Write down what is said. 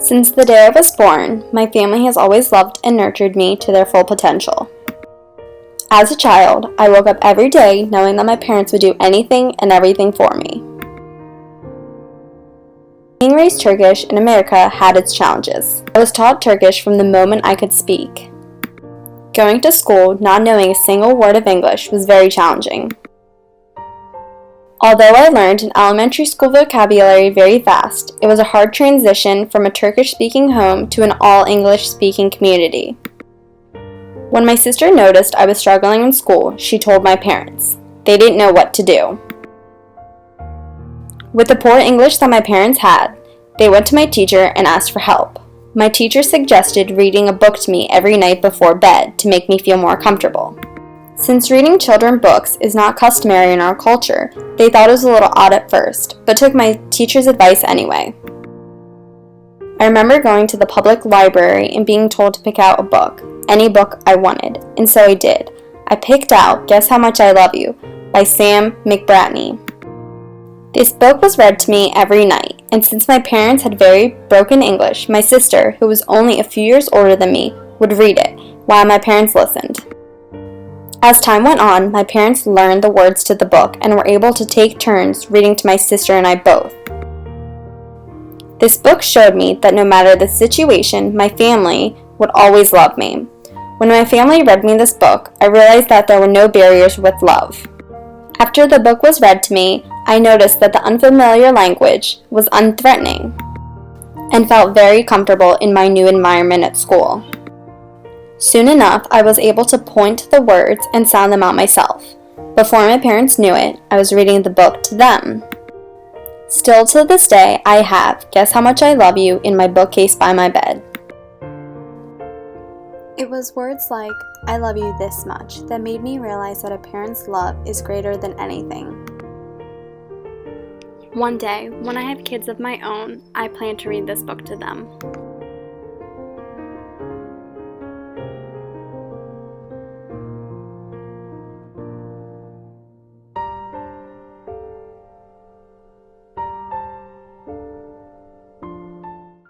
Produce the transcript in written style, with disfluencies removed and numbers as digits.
Since the day I was born, my family has always loved and nurtured me to their full potential. As a child, I woke up every day knowing that my parents would do anything and everything for me. Being raised Turkish in America had its challenges. I was taught Turkish from the moment I could speak. Going to school not knowing a single word of English was very challenging. Although I learned an elementary school vocabulary very fast, it was a hard transition from a Turkish-speaking home to an all-English-speaking community. When my sister noticed I was struggling in school, she told my parents. They didn't know what to do. With the poor English that my parents had, they went to my teacher and asked for help. My teacher suggested reading a book to me every night before bed to make me feel more comfortable. Since reading children books is not customary in our culture, they thought it was a little odd at first, but took my teacher's advice anyway. I remember going to the public library and being told to pick out a book, any book I wanted, and so I did. I picked out Guess How Much I Love You by Sam McBratney. This book was read to me every night, and since my parents had very broken English, my sister, who was only a few years older than me, would read it, while my parents listened. As time went on, my parents learned the words to the book and were able to take turns reading to my sister and I both. This book showed me that no matter the situation, my family would always love me. When my family read me this book, I realized that there were no barriers with love. After the book was read to me, I noticed that the unfamiliar language was unthreatening and felt very comfortable in my new environment at school. Soon enough, I was able to point to the words and sound them out myself. Before my parents knew it, I was reading the book to them. Still to this day, I have Guess How Much I Love You in my bookcase by my bed. It was words like, I love you this much, that made me realize that a parent's love is greater than anything. One day, when I have kids of my own, I plan to read this book to them.